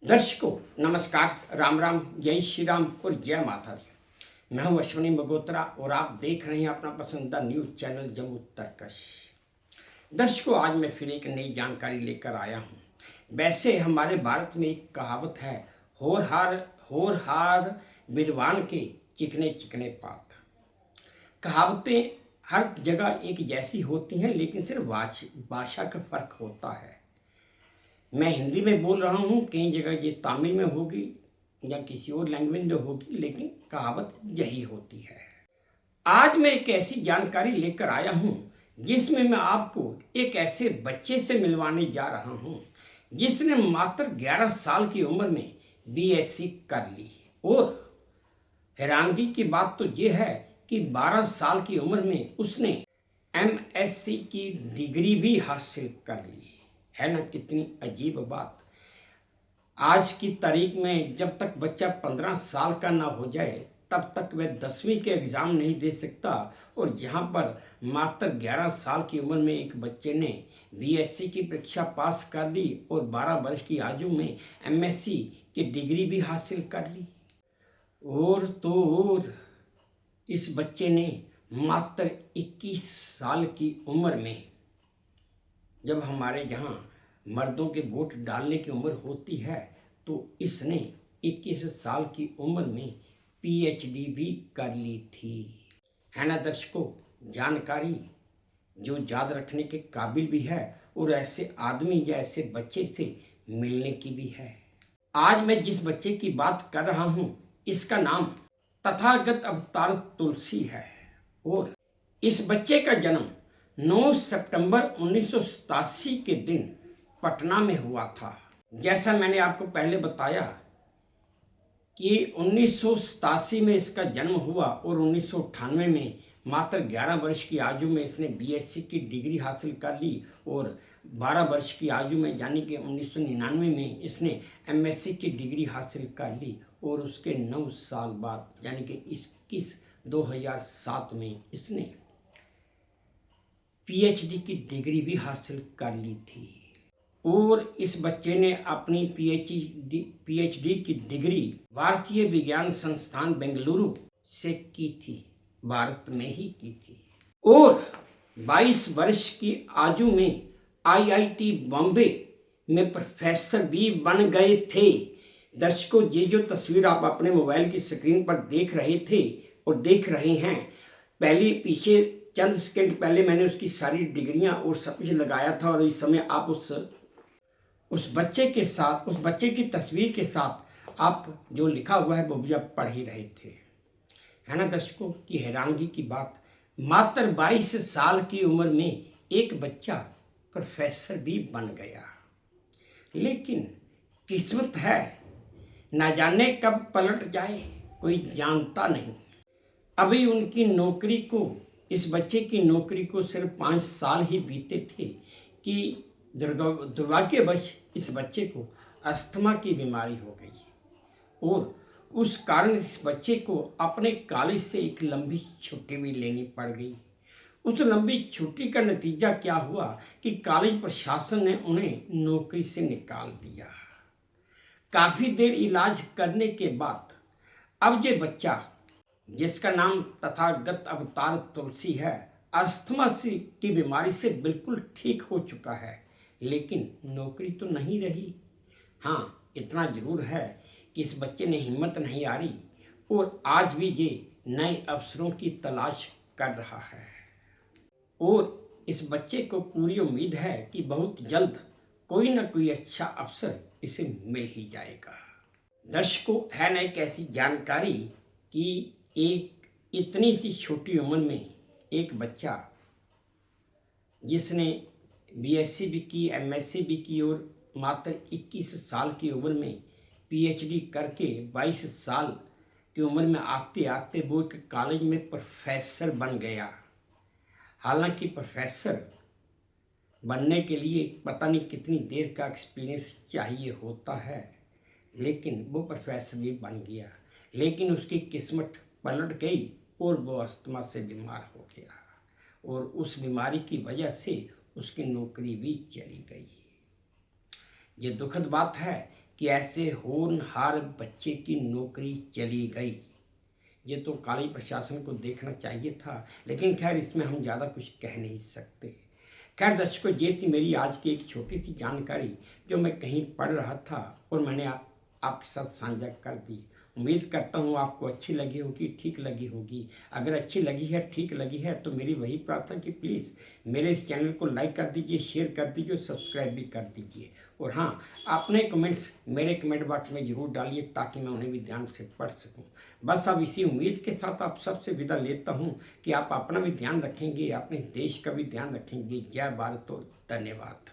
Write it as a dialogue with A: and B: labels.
A: दर्शकों नमस्कार, राम राम, जय श्री राम और जय माता दी। मैं हूं अश्विनी मगोत्रा और आप देख रहे हैं अपना पसंदीदा न्यूज चैनल जम्मू तर्कश। दर्शकों, आज मैं फिर एक नई जानकारी लेकर आया हूं। वैसे हमारे भारत में एक कहावत है, होर हार विद्वान के चिकने चिकने पात। कहावतें हर जगह एक जैसी होती हैं, लेकिन सिर्फ भाषा का फर्क होता है। मैं हिंदी में बोल रहा हूँ, कई जगह ये तमिल में होगी या किसी और लैंग्वेज में होगी, लेकिन कहावत यही होती है। आज मैं एक ऐसी जानकारी लेकर आया हूँ जिसमें मैं आपको एक ऐसे बच्चे से मिलवाने जा रहा हूँ जिसने मात्र 11 साल की उम्र में बीएससी कर ली। और हैरानगी की बात तो ये है कि 12 साल की उम्र में उसने एमएससी की डिग्री भी हासिल कर ली है ना। कितनी अजीब बात। आज की तारीख में जब तक बच्चा 15 साल का ना हो जाए तब तक वह 10वीं के एग्ज़ाम नहीं दे सकता, और जहां पर मात्र 11 साल की उम्र में एक बच्चे ने बीएससी की परीक्षा पास कर ली और 12 वर्ष की आयु में एमएससी की डिग्री भी हासिल कर ली। और तो और इस बच्चे ने मात्र 21 साल की उम्र में, जब हमारे यहाँ मर्दों के वोट डालने की उम्र होती है, तो इसने 21 साल की उम्र में पीएचडी भी कर ली थी, है ना। दर्शकों, जानकारी जो याद रखने के काबिल भी है और ऐसे आदमी या ऐसे बच्चे से मिलने की भी है। आज मैं जिस बच्चे की बात कर रहा हूँ, इसका नाम तथागत अवतार तुलसी है। और इस बच्चे का जन्म 9 सितंबर 1987 के दिन पटना में हुआ था। जैसा मैंने आपको पहले बताया कि 1987 में इसका जन्म हुआ और 1998 में मात्र 11 वर्ष की आयु में इसने बीएससी की डिग्री हासिल कर ली, और 12 वर्ष की आयु में यानी कि 1999 में इसने एमएससी की डिग्री हासिल कर ली, और उसके 9 साल बाद यानी कि 2007 में इसने पीएचडी की डिग्री भी हासिल कर ली थी। और इस बच्चे ने अपनी पीएचडी की डिग्री भारतीय विज्ञान संस्थान बेंगलुरु से की थी, भारत में ही की थी। और 22 वर्ष की आयु में आईआईटी बॉम्बे में प्रोफेसर भी बन गए थे। दर्शकों, ये जो तस्वीर आप अपने मोबाइल की स्क्रीन पर देख रहे थे और देख रहे हैं, पीछे चंद सेकंड पहले मैंने उसकी सारी डिग्रियां और सब कुछ लगाया था, और इस समय आप उस बच्चे के साथ, उस बच्चे की तस्वीर के साथ आप जो लिखा हुआ है वो भी आप पढ़ ही रहे थे, है ना। दर्शकों, की हैरानगी की बात, मात्र 22 साल की उम्र में एक बच्चा प्रोफेसर भी बन गया। लेकिन किस्मत है, ना जाने कब पलट जाए, कोई जानता नहीं। अभी उनकी नौकरी को, इस बच्चे की नौकरी को सिर्फ 5 साल ही बीते थे कि दुर्भाग्यवश इस बच्चे को अस्थमा की बीमारी हो गई, और उस कारण इस बच्चे को अपने कॉलेज से एक लंबी छुट्टी भी लेनी पड़ गई। उस लंबी छुट्टी का नतीजा क्या हुआ कि कॉलेज प्रशासन ने उन्हें नौकरी से निकाल दिया। काफ़ी देर इलाज करने के बाद अब ये बच्चा, जिसका नाम तथागत अवतार तुलसी है, अस्थमा की बीमारी से बिल्कुल ठीक हो चुका है, लेकिन नौकरी तो नहीं रही। हाँ, इतना जरूर है कि इस बच्चे ने हिम्मत नहीं हारी और आज भी ये नए अवसरों की तलाश कर रहा है। और इस बच्चे को पूरी उम्मीद है कि बहुत जल्द कोई ना कोई अच्छा अवसर इसे मिल ही जाएगा। दर्शकों, है ना एक ऐसी जानकारी कि एक इतनी सी छोटी उम्र में एक बच्चा जिसने बीएससी भी की, एमएससी भी की, और मात्र 21 साल की उम्र में पीएचडी करके 22 साल की उम्र में आते आते वो एक कॉलेज में प्रोफेसर बन गया। हालांकि प्रोफेसर बनने के लिए पता नहीं कितनी देर का एक्सपीरियंस चाहिए होता है, लेकिन वो प्रोफेसर भी बन गया। लेकिन उसकी किस्मत पलट गई और वो अस्थमा से बीमार हो गया, और उस बीमारी की वजह से उसकी नौकरी भी चली गई। ये दुखद बात है कि ऐसे होनहार बच्चे की नौकरी चली गई। ये तो काली प्रशासन को देखना चाहिए था, लेकिन खैर इसमें हम ज़्यादा कुछ कह नहीं सकते। खैर दर्शकों, ये थी मेरी आज की एक छोटी सी जानकारी जो मैं कहीं पढ़ रहा था और मैंने आपके साथ साझा कर दी। उम्मीद करता हूँ आपको अच्छी लगी होगी, ठीक लगी होगी। अगर अच्छी लगी है, ठीक लगी है, तो मेरी वही प्रार्थना कि प्लीज़ मेरे इस चैनल को लाइक कर दीजिए, शेयर कर दीजिए, सब्सक्राइब भी कर दीजिए। और हाँ, अपने कमेंट्स मेरे कमेंट बॉक्स में ज़रूर डालिए ताकि मैं उन्हें भी ध्यान से पढ़ सकूं। बस अब इसी उम्मीद के साथ आप सबसे विदा लेता हूं कि आप अपना भी ध्यान रखेंगे, अपने देश का भी ध्यान रखेंगे। जय भारत और धन्यवाद।